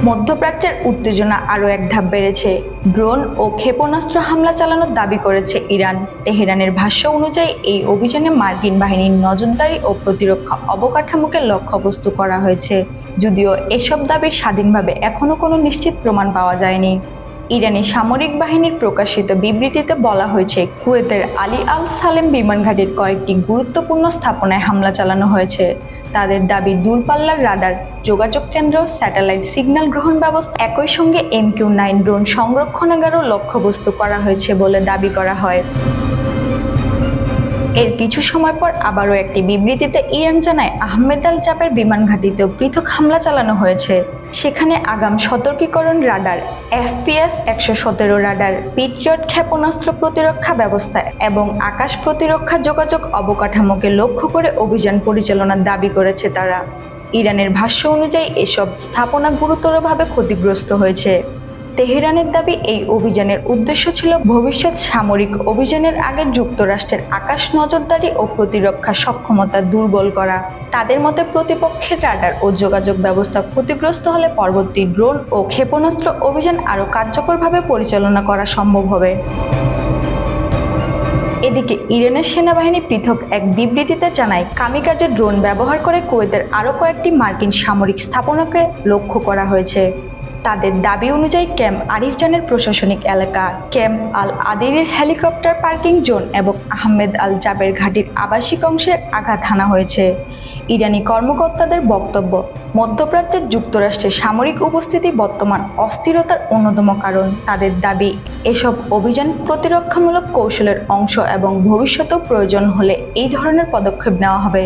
মধ্যপ্রাচ্যের উত্তেজনা আরও এক ধাপ বেড়েছে। ড্রোন ও ক্ষেপণাস্ত্র হামলা চালানোর দাবি করেছে ইরান। তেহরানের ভাষ্য অনুযায়ী এই অভিযানে মার্কিন বাহিনীর নজরদারি ও প্রতিরক্ষা অবকাঠামোকে লক্ষ্যবস্তু করা হয়েছে, যদিও এসব দাবির স্বাধীনভাবে এখনও কোনো নিশ্চিত প্রমাণ পাওয়া যায়নি। ইরানি সামরিক বাহিনীর প্রকাশিত বিবৃতিতে বলা হয়েছে, কুয়েতের আলী আল সালেম বিমান ঘাঁটির কয়েকটি গুরুত্বপূর্ণ স্থাপনায় হামলা চালানো হয়েছে। তাদের দাবি, দূরপাল্লার রাডার, যোগাযোগ কেন্দ্র, স্যাটেলাইট সিগন্যাল গ্রহণ ব্যবস্থা, একই সঙ্গে MQ-9 ড্রোন সংরক্ষণাগারও লক্ষ্যবস্তু করা হয়েছে বলে দাবি করা হয়। এর কিছু সময় পর আবারও একটি বিবৃতিতে ইরান জানায়, আহমেদ আল জাবের বিমান ঘাঁটিতেও পৃথক হামলা চালানো হয়েছে। সেখানে আগাম সতর্কীকরণ রাডার, FPS-117 রাডার, পেট্রিয়ট ক্ষেপণাস্ত্র প্রতিরক্ষা ব্যবস্থা এবং আকাশ প্রতিরক্ষা যোগাযোগ অবকাঠামোকে লক্ষ্য করে অভিযান পরিচালনার দাবি করেছে তারা। ইরানের ভাষ্য অনুযায়ী এসব স্থাপনা গুরুতরভাবে ক্ষতিগ্রস্ত হয়েছে। তেহরানের দাবি, এই অভিযানের উদ্দেশ্য ছিল ভবিষ্যৎ সামরিক অভিযানের আগে যুক্তরাষ্ট্রের আকাশ নজরদারি ও প্রতিরক্ষা সক্ষমতা দুর্বল করা। তাদের মতে, প্রতিপক্ষের রাডার ও যোগাযোগ ব্যবস্থা ক্ষতিগ্রস্ত হলে পরবর্তী ড্রোন ও ক্ষেপণাস্ত্র অভিযান আরও কার্যকরভাবে পরিচালনা করা সম্ভব হবে। এদিকে ইরানের সেনাবাহিনী পৃথক এক বিবৃতিতে জানায়, কামিকাজে ড্রোন ব্যবহার করে কুয়েতের আরও কয়েকটি মার্কিন সামরিক স্থাপনাকে লক্ষ্য করা হয়েছে। তাদের দাবি অনুযায়ী ক্যাম্প আরিফজানের প্রশাসনিক এলাকা, ক্যাম্প আল আদিরের হেলিকপ্টার পার্কিং জোন এবং আহমেদ আল জাবের ঘাঁটির আবাসিক অংশে আঘাত হানা হয়েছে। ইরানি কর্মকর্তাদের বক্তব্য, মধ্যপ্রাচ্যের যুক্তরাষ্ট্রের সামরিক উপস্থিতি বর্তমান অস্থিরতার অন্যতম কারণ। তাদের দাবি, এসব অভিযান প্রতিরক্ষামূলক কৌশলের অংশ এবং ভবিষ্যতেও প্রয়োজন হলে এই ধরনের পদক্ষেপ নেওয়া হবে।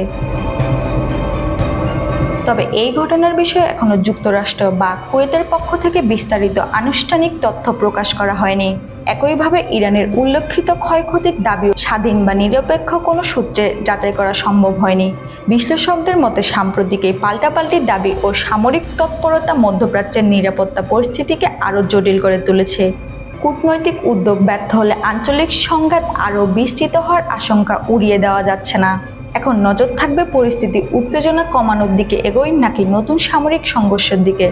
তবে এই ঘটনার বিষয়ে এখনো যুক্তরাষ্ট্র বা কুয়েতের পক্ষ থেকে বিস্তারিত আনুষ্ঠানিক তথ্য প্রকাশ করা হয়নি। একইভাবে ইরানের উল্লেখিত ক্ষয়ক্ষতির দাবিও স্বাধীন বা নিরপেক্ষ কোনো সূত্রে যাচাই করা সম্ভব হয়নি। বিশ্লেষকদের মতে, সাম্প্রতিক এই পাল্টাপাল্টি দাবি ও সামরিক তৎপরতা মধ্যপ্রাচ্যের নিরাপত্তা পরিস্থিতিকে আরও জটিল করে তুলেছে। কূটনৈতিক উদ্যোগ ব্যর্থ হলে আঞ্চলিক সংঘাত আরও বিস্তৃত হওয়ার আশঙ্কা উড়িয়ে দেওয়া যাচ্ছে না। এখন নজর থাকবে পরিস্থিতি উত্তেজনা কমানোর দিকে এগোয় নাকি নতুন সামরিক সংঘর্ষের দিকে।